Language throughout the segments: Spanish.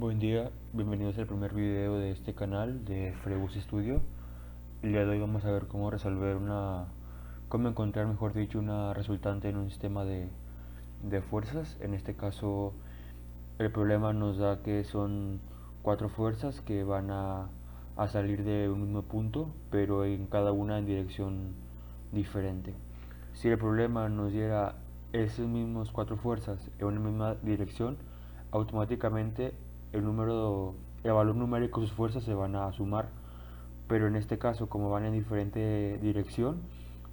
Buen día, bienvenidos al primer video de este canal de Fregus Studio. El día de hoy vamos a ver cómo encontrar, mejor dicho, una resultante en un sistema de fuerzas. En este caso, el problema nos da que son cuatro fuerzas que van a salir de un mismo punto, pero en cada una en dirección diferente. Si el problema nos diera esas mismas cuatro fuerzas en una misma dirección, automáticamente el valor numérico de sus fuerzas se van a sumar. Pero en este caso, como van en diferente dirección,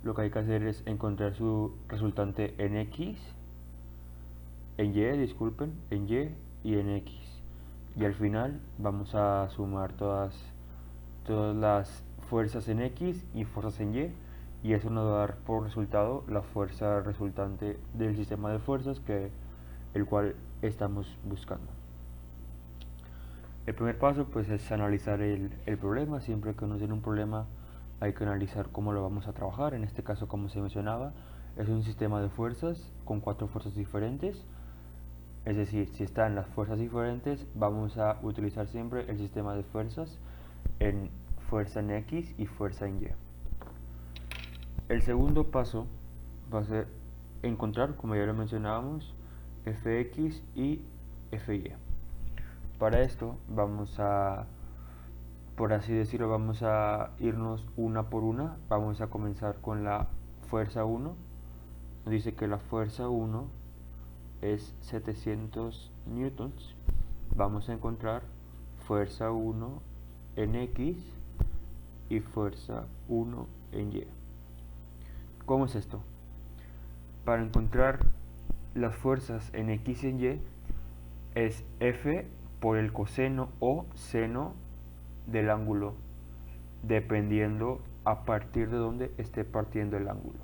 lo que hay que hacer es encontrar su resultante en X, en Y, disculpen, en Y y en X. Y al final vamos a sumar todas las fuerzas en X y fuerzas en y eso nos va a dar por resultado la fuerza resultante del sistema de fuerzas el cual estamos buscando. El primer paso pues es analizar el problema. Siempre que nos den un problema hay que analizar cómo lo vamos a trabajar. En este caso, como se mencionaba, es un sistema de fuerzas con cuatro fuerzas diferentes. Es decir, si están las fuerzas diferentes, vamos a utilizar siempre el sistema de fuerzas en fuerza en X y fuerza en Y. El segundo paso va a ser encontrar, como ya lo mencionábamos, Fx y Fy. Para esto por así decirlo, vamos a irnos una por una. Vamos a comenzar con la fuerza 1. Nos dice que la fuerza 1 es 700 newtons. Vamos a encontrar fuerza 1 en X y fuerza 1 en Y. ¿Cómo es esto? Para encontrar las fuerzas en X y en Y es F por el coseno o seno del ángulo, dependiendo a partir de donde esté partiendo el ángulo.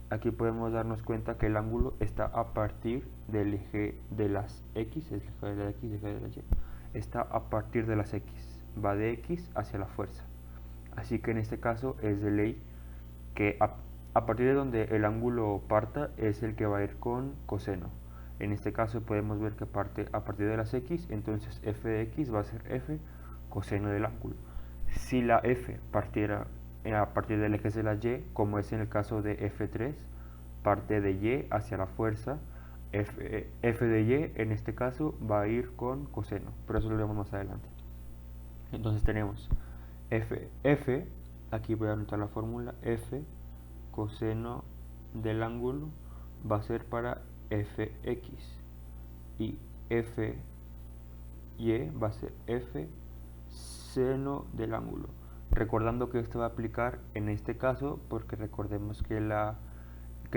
Aquí podemos darnos cuenta que el ángulo está a partir del eje de las X, el eje de la X, el eje de la Y, está a partir de las X, va de X hacia la fuerza. Así que en este caso es de ley que a partir de donde el ángulo parta es el que va a ir con coseno. En este caso podemos ver que parte a partir de las X, entonces f de X va a ser f coseno del ángulo. Si la f partiera a partir del eje de la Y, como es en el caso de F3, parte de Y hacia la fuerza, f de Y en este caso va a ir con coseno, pero eso lo vemos más adelante. Entonces tenemos f, aquí voy a anotar la fórmula, f coseno del ángulo va a ser para fx y fy va a ser f seno del ángulo, recordando que esto va a aplicar en este caso porque recordemos que el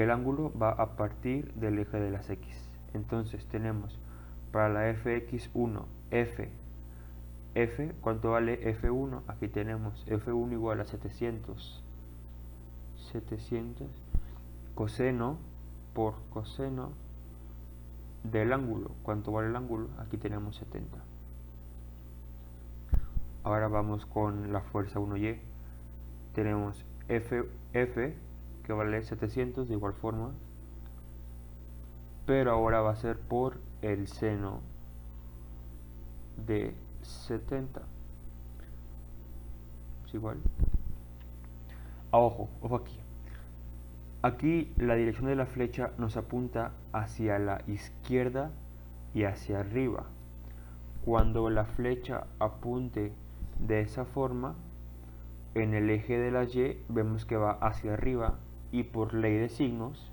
ángulo va a partir del eje de las x. Entonces tenemos para la fx1 f, ¿cuánto vale f1? Aquí tenemos f1 igual a 700 coseno por coseno del ángulo. ¿Cuánto vale el ángulo? Aquí tenemos 70. Ahora vamos con la fuerza 1y. Tenemos f que vale 700 de igual forma, pero ahora va a ser por el seno de 70. Es igual. Ojo aquí. Aquí la dirección de la flecha nos apunta hacia la izquierda y hacia arriba. Cuando la flecha apunte de esa forma, en el eje de la Y vemos que va hacia arriba y por ley de signos,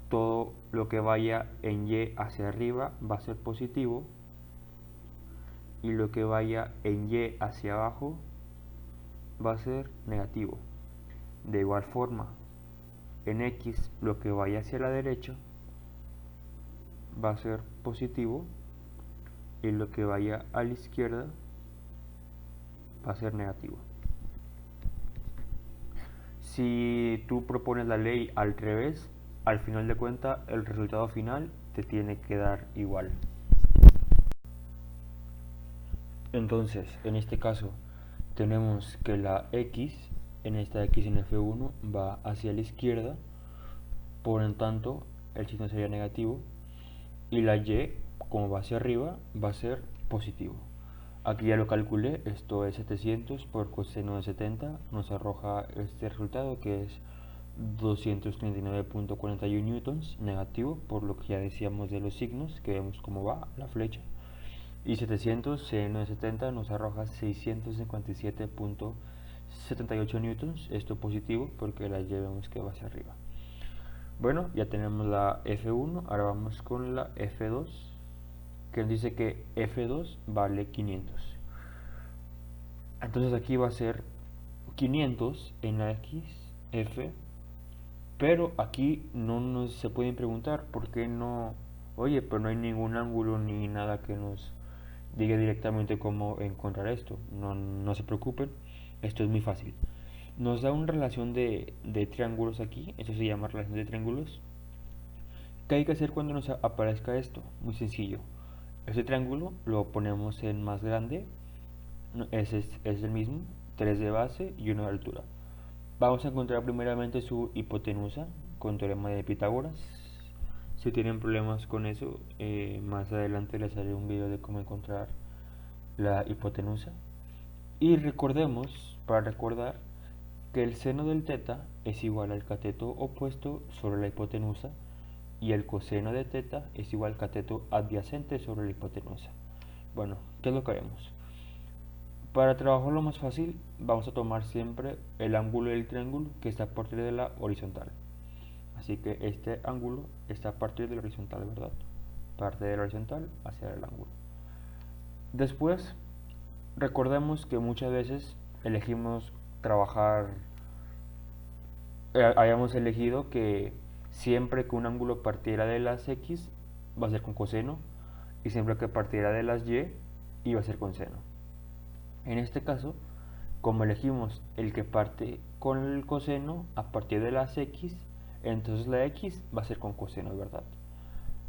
todo lo que vaya en Y hacia arriba va a ser positivo y lo que vaya en Y hacia abajo va a ser negativo. De igual forma, en X lo que vaya hacia la derecha va a ser positivo y lo que vaya a la izquierda va a ser negativo. Si tú propones la ley al revés, al final de cuentas el resultado final te tiene que dar igual. Entonces, en este caso, tenemos que la X, en esta X en F1, va hacia la izquierda, por en tanto, el signo sería negativo, y la y, como va hacia arriba, va a ser positivo. Aquí ya lo calculé, esto es 700 por coseno de 70, nos arroja este resultado que es 239.41 newtons negativo, por lo que ya decíamos de los signos, que vemos cómo va la flecha. Y 700 seno de 70 nos arroja 657.78 newtons, esto positivo porque la y vemos que va hacia arriba. Bueno, ya tenemos la F1, ahora vamos con la F2, que nos dice que F2 vale 500. Entonces aquí va a ser 500 en la X, F, pero aquí no nos se pueden preguntar por qué no, oye, pero no hay ningún ángulo ni nada que nos diga directamente cómo encontrar esto. No se preocupen, esto es muy fácil. Nos da una relación de triángulos aquí, eso se llama relación de triángulos. ¿Qué hay que hacer cuando nos aparezca esto? Muy sencillo. Este triángulo lo ponemos en más grande, es el mismo, 3 de base y 1 de altura. Vamos a encontrar primeramente su hipotenusa con teorema de Pitágoras. Si tienen problemas con eso, más adelante les haré un video de cómo encontrar la hipotenusa. Y recordemos, para recordar, que el seno del teta es igual al cateto opuesto sobre la hipotenusa y el coseno de teta es igual al cateto adyacente sobre la hipotenusa. Bueno, ¿qué es lo que haremos? Para trabajarlo más fácil, vamos a tomar siempre el ángulo del triángulo que está a partir de la horizontal. Así que este ángulo está a partir de la horizontal, ¿verdad? Parte de la horizontal hacia el ángulo. Después, recordemos que muchas veces elegimos trabajar, hayamos elegido que siempre que un ángulo partiera de las X va a ser con coseno y siempre que partiera de las Y iba a ser con seno. En este caso, como elegimos el que parte con el coseno a partir de las X, entonces la X va a ser con coseno, ¿verdad?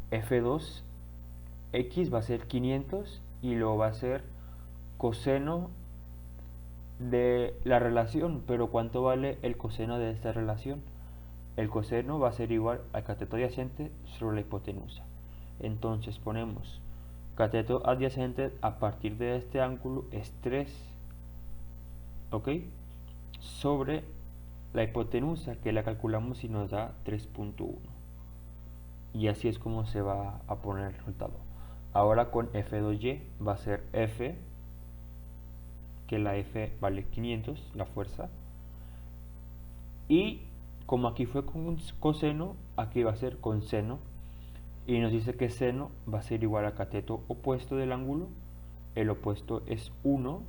F2 X va a ser 500 y luego va a ser coseno de la relación, pero ¿cuánto vale el coseno de esta relación? El coseno va a ser igual al cateto adyacente sobre la hipotenusa. Entonces ponemos cateto adyacente a partir de este ángulo es 3, ¿ok? Sobre la hipotenusa, que la calculamos y nos da 3.1. Y así es como se va a poner el resultado. Ahora con F2Y va a ser F, que la F vale 500, la fuerza. Y como aquí fue con coseno, aquí va a ser con seno. Y nos dice que seno va a ser igual al cateto opuesto del ángulo. El opuesto es 1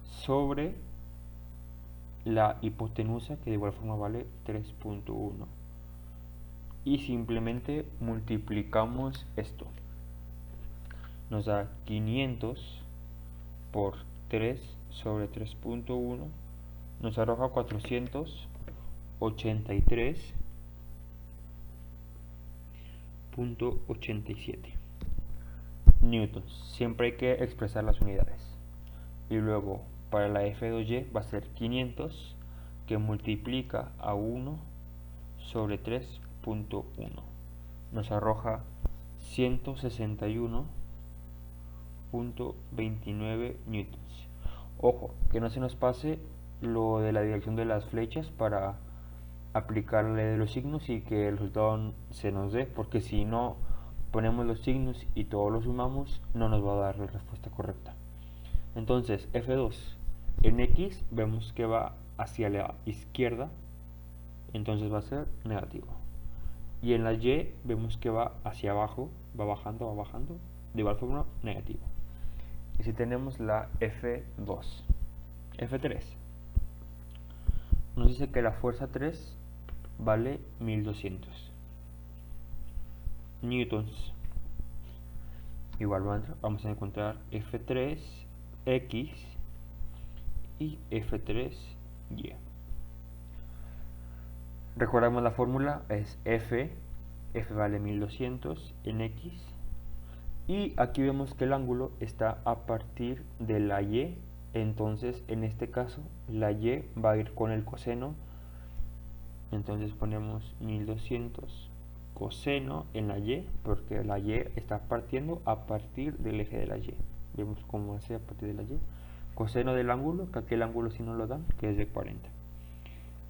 sobre la hipotenusa, que de igual forma vale 3.1. Y simplemente multiplicamos esto. Nos da 500 por 3 sobre 3.1. Nos arroja 483.87 newtons. Siempre hay que expresar las unidades. Y luego para la F2Y va a ser 500 que multiplica a 1 sobre 3.1. Nos arroja 161.29 newtons. Ojo, que no se nos pase lo de la dirección de las flechas para aplicarle de los signos y que el resultado se nos dé, porque si no ponemos los signos y todos los sumamos, no nos va a dar la respuesta correcta. Entonces, F2 en X vemos que va hacia la izquierda, entonces va a ser negativo. Y en la Y vemos que va hacia abajo, va bajando, de igual forma negativo. Y si tenemos la F2, F3, nos dice que la fuerza 3 vale 1200 newtons. Igual vamos a encontrar F3X y F3Y. Recordamos la fórmula, es F vale 1200 en X. Y aquí vemos que el ángulo está a partir de la Y, entonces en este caso la Y va a ir con el coseno entonces ponemos 1200 coseno en la y, porque la y está partiendo a partir del eje de la y. Vemos cómo hace a partir de la y. Coseno del ángulo, que aquí el ángulo sí nos lo dan, que es de 40.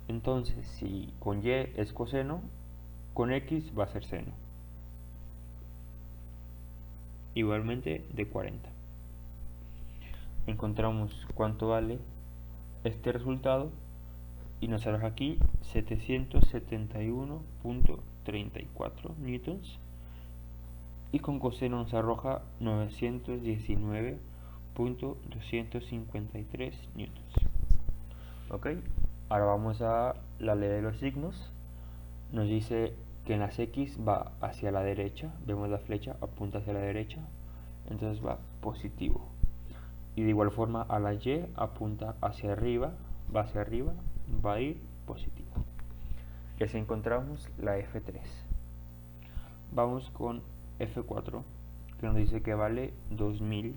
Entonces, si con y es coseno, con x va a ser seno. Igualmente de 40. Encontramos cuánto vale este resultado y nos arroja aquí 771.34 newtons, y con coseno nos arroja 919.253 newtons. Ok, ahora vamos a la ley de los signos. Nos dice que en las x va hacia la derecha, vemos la flecha apunta hacia la derecha, entonces va positivo. Y de igual forma a la y apunta hacia arriba, va a ir positivo. Y así encontramos la F3. Vamos con F4, que nos dice que vale 2000.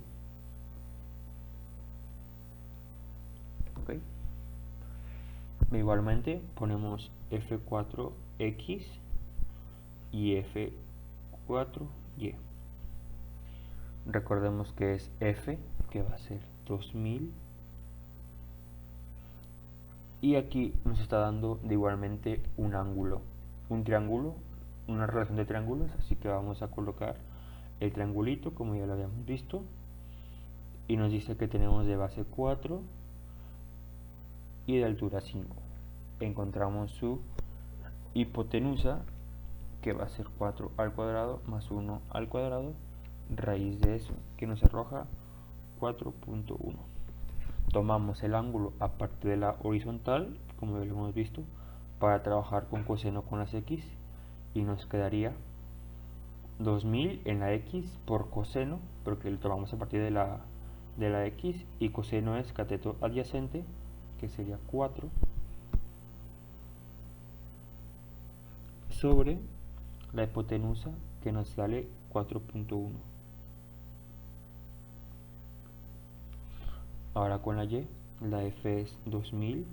Okay. Igualmente ponemos F4X y F4Y. Recordemos que es F, que va a ser 2000. Y aquí nos está dando de igualmente un ángulo, un triángulo, una relación de triángulos, así que vamos a colocar el triangulito como ya lo habíamos visto, y nos dice que tenemos de base 4 y de altura 5. Encontramos su hipotenusa, que va a ser 4 al cuadrado más 1 al cuadrado, raíz de eso, que nos arroja 4.1. Tomamos el ángulo a partir de la horizontal, como ya lo hemos visto, para trabajar con coseno con las x, y nos quedaría 2000 en la x por coseno, porque lo tomamos a partir de la x, y coseno es cateto adyacente, que sería 4, sobre la hipotenusa, que nos sale 4.1. Ahora con la y, la f es 2000,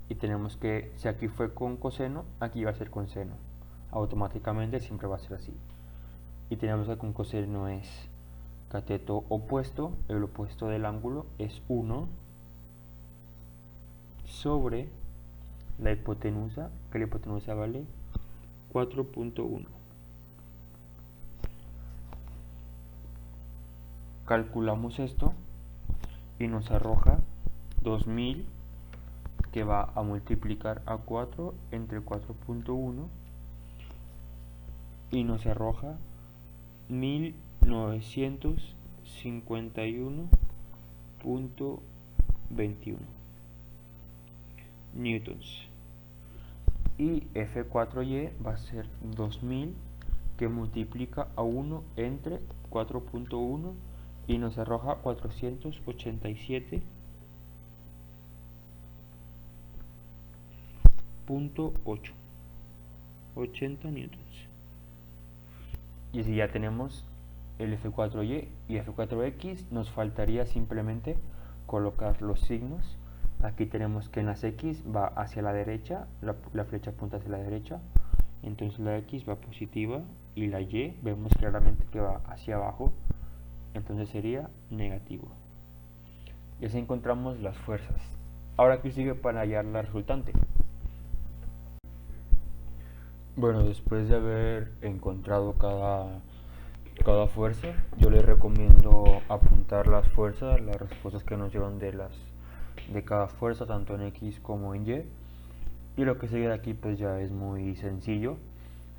y tenemos que, si aquí fue con coseno, aquí va a ser con seno, automáticamente siempre va a ser así. Y tenemos que con coseno es cateto opuesto, el opuesto del ángulo es 1, sobre la hipotenusa, que la hipotenusa vale 4.1. Calculamos esto y nos arroja 2000, que va a multiplicar a 4 entre 4.1, y nos arroja 1951.21 newtons. Y F4Y va a ser 2000, que multiplica a 1 entre 4.1 y nos arroja 487.8, 80 newtons. Y si ya tenemos el F4Y y F4X, nos faltaría simplemente colocar los signos. Aquí tenemos que en las X va hacia la derecha, la flecha apunta hacia la derecha, entonces la X va positiva, y la Y vemos claramente que va hacia abajo, entonces sería negativo. Y así encontramos las fuerzas. Ahora, ¿qué sigue para hallar la resultante? Bueno, después de haber encontrado cada fuerza, yo les recomiendo apuntar las fuerzas, las respuestas que nos dieron de cada fuerza, tanto en X como en Y. Y lo que sigue de aquí pues ya es muy sencillo.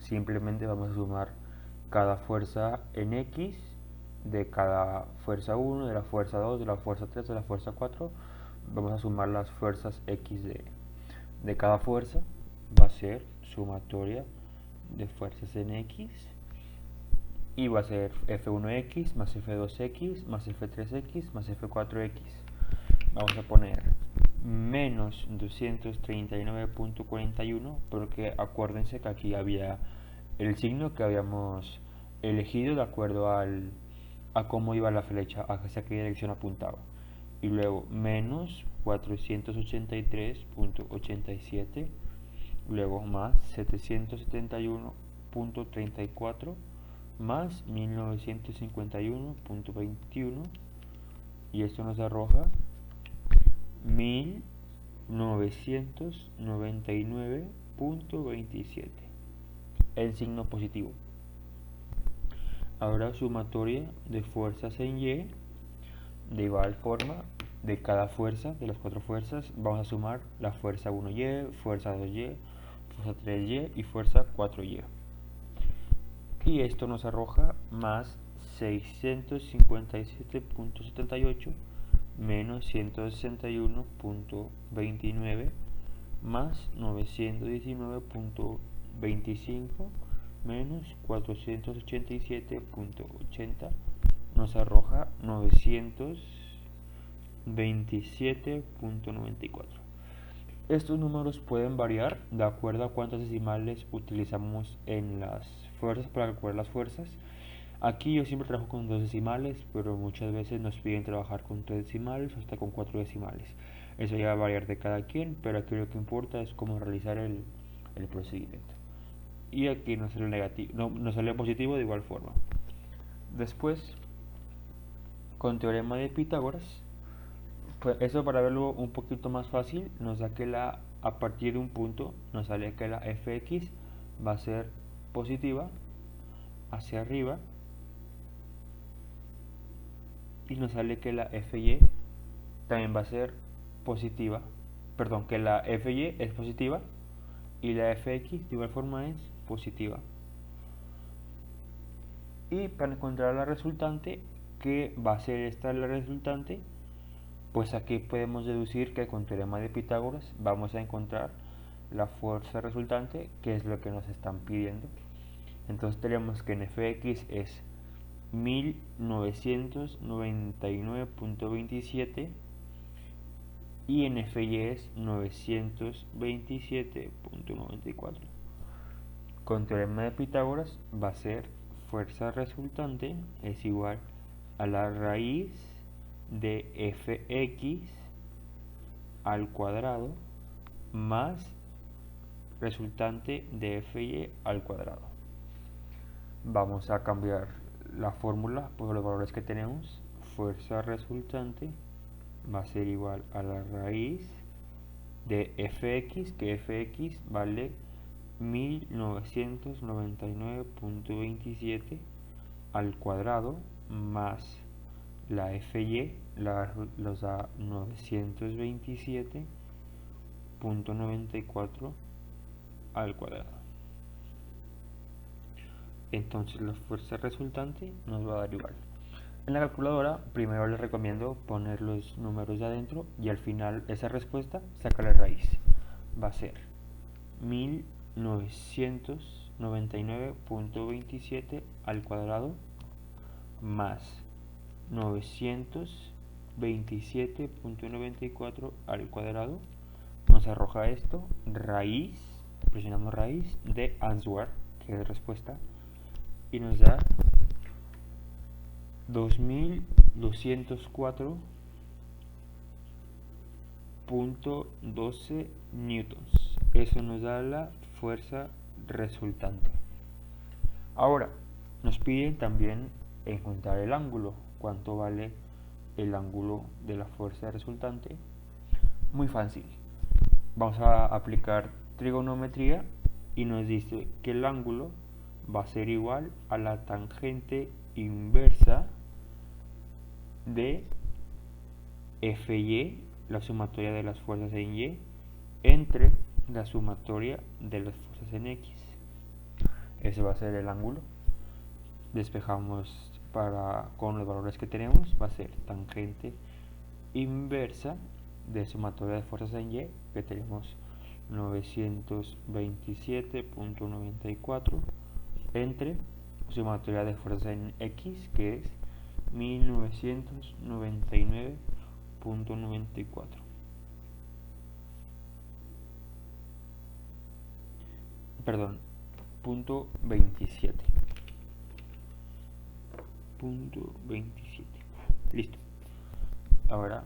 Simplemente vamos a sumar cada fuerza en X, de cada fuerza 1, de la fuerza 2, de la fuerza 3, de la fuerza 4. Vamos a sumar las fuerzas X de cada fuerza. Va a ser sumatoria de fuerzas en X, y va a ser F1X más F2X más F3X más F4X. Vamos a poner menos 239.41, porque acuérdense que aquí había el signo que habíamos elegido de acuerdo a cómo iba la flecha, hacia qué dirección apuntaba. y luego menos 483.87, luego más 771.34 más 1951.21, y esto nos arroja 1999.27, el signo positivo. Ahora sumatoria de fuerzas en Y. De igual forma, de cada fuerza, de las cuatro fuerzas, vamos a sumar la fuerza 1Y, fuerza 2Y, fuerza 3Y y fuerza 4Y. Y esto nos arroja más 657.78 menos 161.29 más 919.25 menos 487.80 nos arroja 927.94. Estos números pueden variar de acuerdo a cuántas decimales utilizamos en las fuerzas para calcular las fuerzas. Aquí yo siempre trabajo con 2 decimales, pero muchas veces nos piden trabajar con 3 decimales o hasta con 4 decimales. Eso ya va a variar de cada quien, pero aquí lo que importa es cómo realizar el procedimiento. Y aquí nos sale negativo, nos sale positivo de igual forma. Después, con teorema de Pitágoras, pues eso, para verlo un poquito más fácil, nos da que a partir de un punto nos sale que la fx va a ser positiva hacia arriba, y nos sale que la fy también va a ser positiva, perdón, que la fy es positiva y la fx de igual forma es positiva. Y para encontrar la resultante, que va a ser esta la resultante, pues aquí podemos deducir que con teorema de Pitágoras vamos a encontrar la fuerza resultante, que es lo que nos están pidiendo. Entonces tenemos que en fx es 1999.27 y en fy es 927.94. Con teorema de Pitágoras va a ser fuerza resultante es igual a la raíz de fx al cuadrado más resultante de fy al cuadrado. Vamos a cambiar la fórmula por los valores que tenemos. Fuerza resultante va a ser igual a la raíz de fx, que fx vale 1999.27 al cuadrado más la fy los da 927.94 al cuadrado. Entonces la fuerza resultante nos va a dar igual. En la calculadora primero les recomiendo poner los números de adentro y al final esa respuesta saca la raíz. Va a ser 1999.27 al cuadrado más 927.94 al cuadrado, nos arroja esto, raíz, presionamos raíz de answer, que es respuesta, y nos da 2204.12 newtons. Eso nos da la fuerza resultante. Ahora, nos piden también encontrar el ángulo. ¿Cuánto vale el ángulo de la fuerza resultante? Muy fácil. Vamos a aplicar trigonometría y nos dice que el ángulo va a ser igual a la tangente inversa de fy, la sumatoria de las fuerzas en y, entre la sumatoria de las fuerzas en x. Ese va a ser el ángulo. Despejamos con los valores que tenemos, va a ser tangente inversa de sumatoria de fuerzas en y, que tenemos 927.94 entre sumatoria de fuerzas en x, que es 1999.94. Perdón, punto 27. Punto 27. Listo. Ahora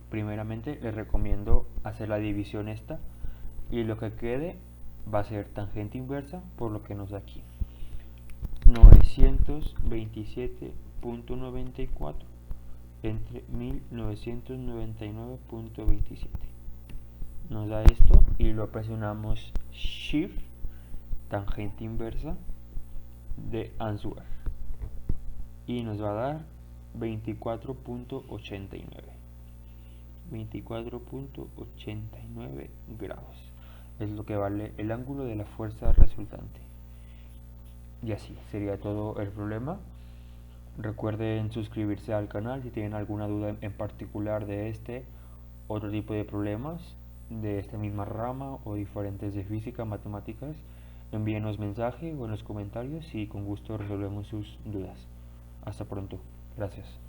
primeramente les recomiendo hacer la división esta y lo que quede va a ser tangente inversa por lo que nos da aquí. 927.94 entre 1999.27 nos da esto y lo presionamos Shift tangente inversa de answer y nos va a dar 24.89 grados. Es lo que vale el ángulo de la fuerza resultante. Y así sería todo el problema. Recuerden suscribirse al canal si tienen alguna duda en particular de este otro tipo de problemas de esta misma rama o diferentes de física, matemáticas. Envíenos mensaje o en los comentarios y con gusto resolvemos sus dudas. Hasta pronto. Gracias.